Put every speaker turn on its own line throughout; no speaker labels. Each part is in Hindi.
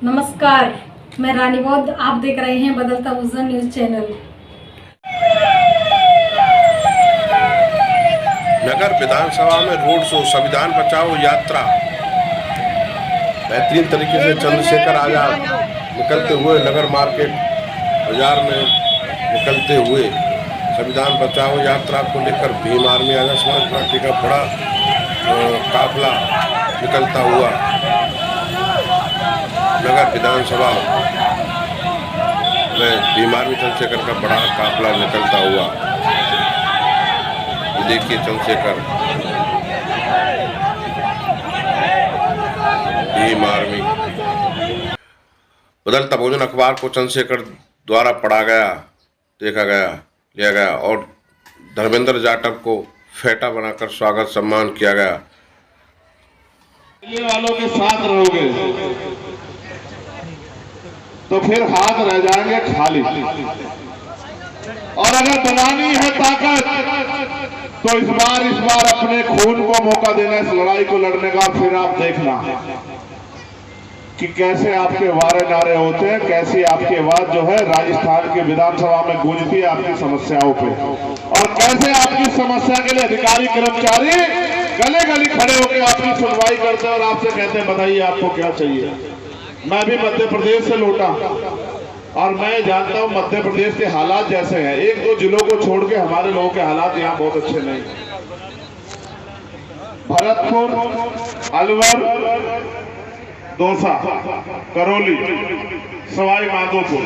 नमस्कार, मैं रानी बौद्ध। आप देख रहे हैं बदलता हुआ न्यूज चैनल।
नगर विधानसभा में रोड शो, संविधान बचाओ यात्रा बेहतरीन तरीके से चंद्रशेखर आजाद निकलते हुए नगर मार्केट बाजार में निकलते हुए संविधान बचाओ यात्रा को लेकर भीम आर्मी आजाद समाज पार्टी का बड़ा काफिला निकलता हुआ नगर विधानसभा में भीम आर्मी चंद्रशेखर का बड़ा काफिला निकलता हुआ। देखिए चंद्रशेखर भीम आर्मी। बदलता भोजन अखबार को चंद्रशेखर द्वारा पढ़ा गया, देखा गया, लिया गया और धर्मेंद्र जाटव को फेटा बनाकर स्वागत सम्मान किया गया।
वालों के साथ रहोगे तो फिर हाथ रह जाएंगे खाली, और अगर बनानी है ताकत तो इस बार अपने खून को मौका देना, इस लड़ाई को लड़ने का। फिर आप देखना कि कैसे आपके वारे नारे होते हैं, कैसी आपकी आवाज जो है राजस्थान की विधानसभा में गूंजती है आपकी समस्याओं पे, और कैसे आपकी समस्या के लिए अधिकारी कर्मचारी गले गली खड़े होकर आपकी सुनवाई करते हैं और आपसे कहते हैं बताइए आपको क्या चाहिए। मैं भी मध्य प्रदेश से लौटा और मैं जानता हूं मध्य प्रदेश के हालात जैसे हैं। एक दो जिलों को छोड़ के हमारे लोगों के हालात यहाँ बहुत अच्छे नहीं। भरतपुर, अलवर, दौसा, करौली, सवाई माधोपुर,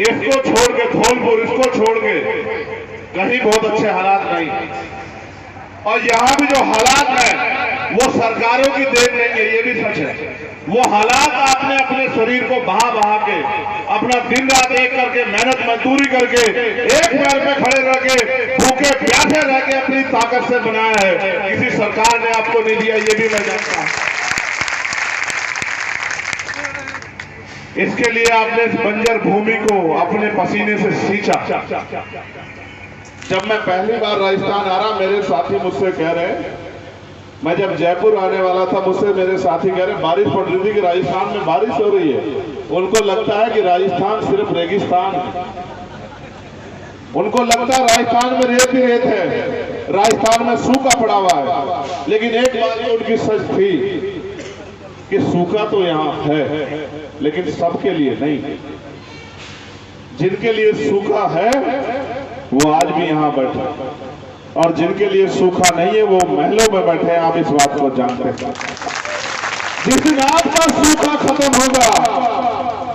इसको छोड़ के धौलपुर, इसको छोड़ के कहीं बहुत अच्छे हालात नहीं। और यहाँ भी जो हालात है वो सरकारों की देन नहीं है, ये भी सच है। वो हालात आपने अपने शरीर को बहा के, अपना दिन रात एक करके, मेहनत मजदूरी करके, एक पैर पे खड़े रह के, भूखे प्यासे रह के अपनी ताकत से बनाया है। किसी सरकार ने आपको नहीं दिया, ये भी मैं जानता हूं। इसके लिए आपने इस बंजर भूमि को अपने पसीने से सींचा। जब मैं पहली बार राजस्थान आ रहा, मेरे साथी मुझसे कह रहे, मैं जब जयपुर आने वाला था, मुझसे मेरे साथी कह रहे बारिश पड़ रही थी कि राजस्थान में बारिश हो रही है। उनको लगता है कि राजस्थान सिर्फ रेगिस्तान है, उनको लगता है राजस्थान में रेत ही रेत है, राजस्थान में सूखा पड़ा हुआ है। लेकिन एक बात तो उनकी सच थी कि सूखा तो यहाँ है लेकिन सबके लिए नहीं। जिनके लिए सूखा है वो आज भी यहाँ बैठे, और जिनके लिए सूखा नहीं है वो महलों में बैठे हैं। आप इस बात को जानते हैं। जिस दिन आपका सूखा खत्म होगा,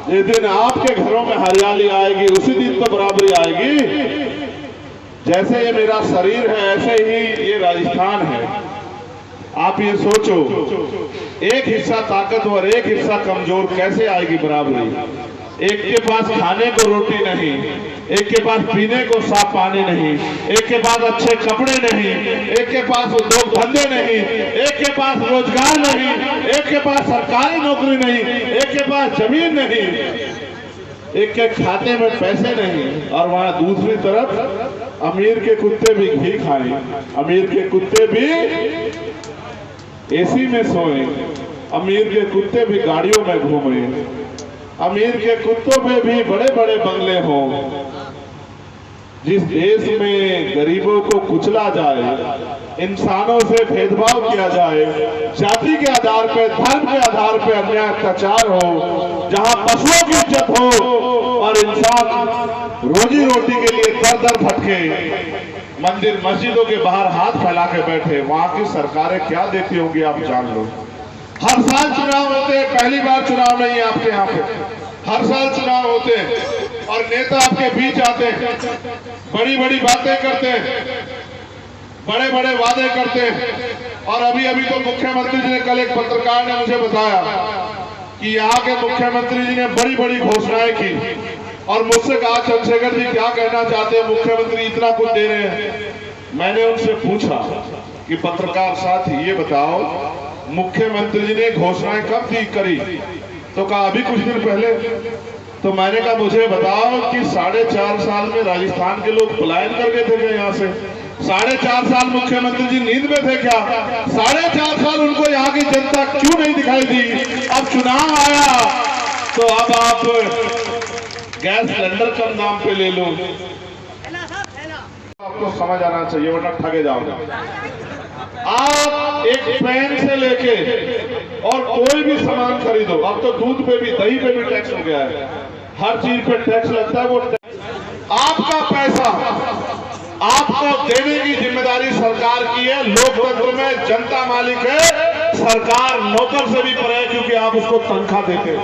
जिस दिन आपके घरों में हरियाली आएगी, उसी दिन तो बराबरी आएगी। जैसे ये मेरा शरीर है ऐसे ही ये राजस्थान है। आप ये सोचो, एक हिस्सा ताकतवर, एक हिस्सा कमजोर, कैसे आएगी बराबरी। एक के पास खाने को रोटी नहीं, एक के पास पीने को साफ पानी नहीं, एक के पास अच्छे कपड़े नहीं, एक के पास उद्योग धंधे नहीं, एक के पास रोजगार नहीं, एक के पास सरकारी नौकरी नहीं, एक के पास जमीन नहीं, एक के खाते में पैसे नहीं, और वहां दूसरी तरफ अमीर के कुत्ते भी घी खाएं, अमीर के कुत्ते भी एसी में सोए, अमीर के कुत्ते भी गाड़ियों में घूमे, अमीर के कुत्तों में भी बड़े बड़े बंगले हों। जिस देश में गरीबों को कुचला जाए, इंसानों से भेदभाव किया जाए, जाति के आधार पे, धर्म के आधार पे अन्याय अत्याचार हो, जहां पशुओं की इज्जत हो और इंसान रोजी रोटी के लिए दर दर भटके, मंदिर मस्जिदों के बाहर हाथ फैला के बैठे, वहां की सरकारें क्या देती होंगी आप जान लो। हर साल चुनाव होते हैं, पहली बार चुनाव नहीं है आपके यहाँ पे। हर साल चुनाव होते हैं और नेता आपके बीच आते हैं, बड़ी बड़ी बातें करते हैं, बड़े बड़े वादे करते हैं। और अभी तो मुख्यमंत्री जी ने, कल एक पत्रकार ने मुझे बताया कि यहाँ के मुख्यमंत्री जी ने बड़ी बड़ी घोषणाएं की, और मुझसे कहा चंद्रशेखर जी क्या कहना चाहते हैं, मुख्यमंत्री इतना कुछ दे रहे हैं। मैंने उनसे पूछा कि पत्रकार साथी ये बताओ, मुख्यमंत्री जी ने घोषणाएं कब करी? तो कहा अभी कुछ दिन पहले। तो मैंने कहा मुझे बताओ कि 4.5 साल में राजस्थान के लोग पलायन कर गए थे क्या यहाँ से? 4.5 साल मुख्यमंत्री जी नींद में थे क्या? 4.5 साल उनको यहाँ की जनता क्यों नहीं दिखाई दी? अब चुनाव आया तो अब आप गैस सिलेंडर कम दाम पे ले लो। आपको समझ आना चाहिए वरना ठगे जाओगे। आप एक पेन से लेके और कोई भी सामान खरीदो, अब तो दूध पे भी दही पे भी टैक्स हो गया है, हर चीज पे टैक्स लगता है। वो आपका पैसा आपको देने की जिम्मेदारी सरकार की है। लोकतंत्र में जनता मालिक है, सरकार नौकर से भी परे है, क्योंकि आप उसको तनख्वाह देते हो।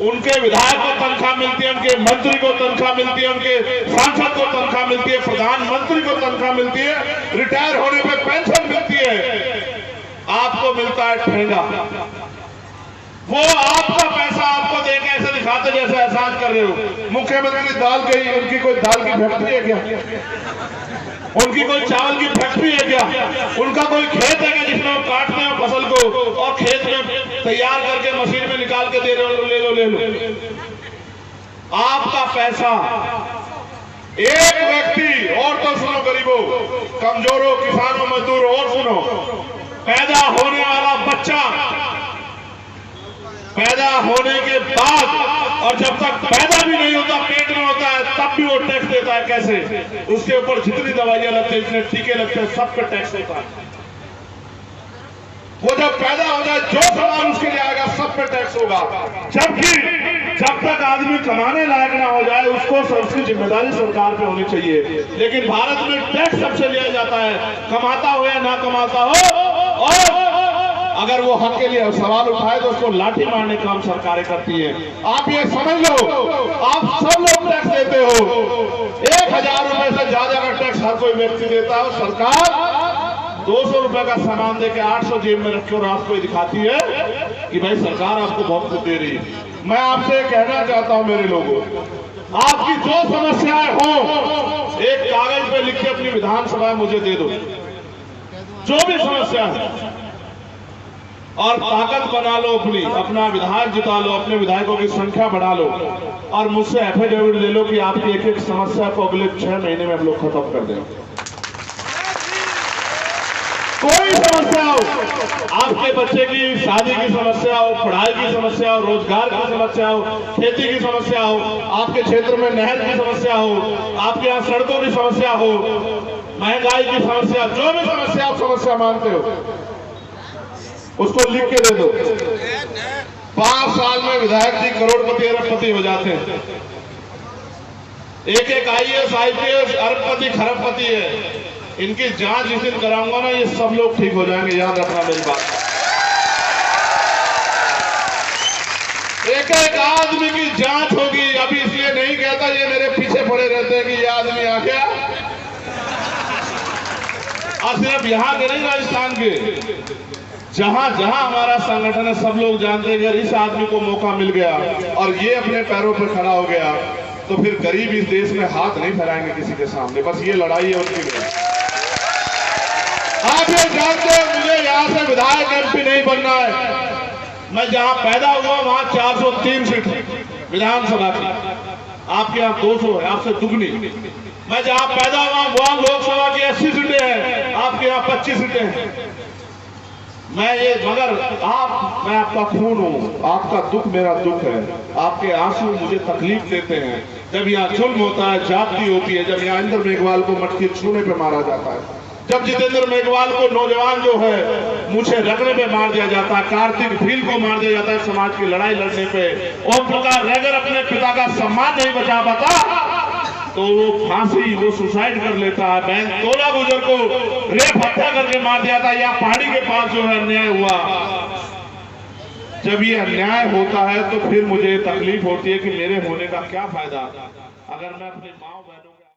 उनके विधायक को तनख्वाह मिलती है, उनके मंत्री को तनख्वाह मिलती है, उनके सांसद को तनख्वाह मिलती है, प्रधानमंत्री को तनख्वाह मिलती है, रिटायर होने पे पेंशन मिलती है। आपको मिलता है ठेंगा। वो आपका पैसा आपको दे के ऐसे दिखाते जैसे एहसान कर रहे हो। मुख्यमंत्री दाल गई, उनकी कोई दाल की फैक्ट्री है क्या? उनकी कोई चावल की फैक्ट्री है क्या? उनका कोई खेत है क्या जिसमें वो काटते हैं फसल को और खेत में तैयार करके मशीन में निकाल के दे रहे हो? ले लो। आपका पैसा एक व्यक्ति, और तो सुनो गरीबों, कमजोरों, किसानों, मजदूरों, और सुनो, पैदा होने वाला बच्चा पैदा होने के बाद और जब तक पैदा भी नहीं होता, पेट में होता है, तब भी वो टैक्स देता है। कैसे? उसके ऊपर जितनी दवाइयां लगती है, जितने टीके लगते हैं, सब पे टैक्स होता है। वो जब पैदा हो जाए, जो सामान उसके लिए आएगा सब पे टैक्स होगा। जबकि जब तक आदमी कमाने लायक ना हो जाए, उसको सबकी जिम्मेदारी सरकार पे होनी चाहिए। लेकिन भारत में टैक्स सबसे लिया जाता है, कमाता हो या ना कमाता हो। और अगर वो हक के लिए सवाल उठाए तो उसको लाठी मारने का काम सरकारें करती है। आप ये समझ लो, आप सब लोग टैक्स देते हो। 1000 रुपए से ज्यादा का टैक्स हर कोई व्यक्ति देता है। सरकार 200 रुपए का सामान देके 800 जेब में रखे और आपको दिखाती है कि भाई सरकार आपको बहुत कुछ दे रही है। मैं आपसे कहना चाहता हूं मेरे लोगों, आपकी जो समस्याएं हो एक कागज पे लिख के अपनी विधानसभा मुझे दे दो, जो भी समस्या है, और ताकत बना लो, अपना विधायक जिता लो, अपने विधायकों की संख्या बढ़ा लो और मुझसे एफिडेविट ले लो कि आपकी एक एक समस्या को अगले 6 महीने में हम लोग खत्म कर दें। कोई समस्या हो, आपके बच्चे की शादी की समस्या हो, पढ़ाई की समस्या हो, रोजगार की समस्या हो, खेती की समस्या हो, आपके क्षेत्र में नहर की समस्या हो, आपके यहाँ सड़कों की समस्या हो, महंगाई की समस्या, जो भी समस्या आप समस्या मानते हो उसको लिख के दे दो। 5 साल में विधायक जी करोड़पति अरबपति हो जाते हैं। एक IAS IPS अरबपति खरबपति है। इनकी जांच जिस दिन कराऊंगा ना, ये सब लोग ठीक हो जाएंगे। याद रखना मेरी बात। एक आदमी की जांच होगी। अभी इसलिए नहीं कहता, ये मेरे पीछे पड़े रहते हैं कि ये आदमी आ गया। और सिर्फ यहाँ के नहीं, राजस्थान के जहां जहां हमारा संगठन है, सब लोग जानते हैं अगर इस आदमी को मौका मिल गया और ये अपने पैरों पर खड़ा हो गया तो फिर गरीब इस देश में हाथ नहीं फैलाएंगे किसी के सामने। बस ये लड़ाई है उनकी। आप ये जानते हैं मुझे यहाँ से विधायक MP नहीं बनना है। मैं जहां पैदा हुआ वहां 403 सीट विधानसभा की, आपके यहाँ 200 है, आपसे दुगनी। मैं जहां पैदा हुआ वहां लोकसभा की 80 सीटें हैं, आपके यहाँ 25 सीटें हैं। मगर मैं आपका खून हूँ, आपका दुख मेरा दुख है, आपके आंसू मुझे तकलीफ देते हैं। जब यहाँ जुल्म होता है, जाति होती है, जब यहाँ इंद्र मेघवाल को मटकी छूने पे मारा जाता है, जब जितेंद्र मेघवाल को नौजवान जो है मुझे रगड़े पे मार दिया जाता है, कार्तिक भील को मार दिया जाता है समाज की लड़ाई लड़ने पे, ओम प्रकाश रैगर अपने पिता का सम्मान नहीं बचा पाता तो वो फांसी, वो सुसाइड कर लेता है। बहन तोला गुजर को रेप हत्या करके मार दिया था। या पहाड़ी के पास जो है अन्याय हुआ। जब ये अन्याय होता है तो फिर मुझे तकलीफ होती है कि मेरे होने का क्या फायदा अगर मैं अपनी माँ बहनों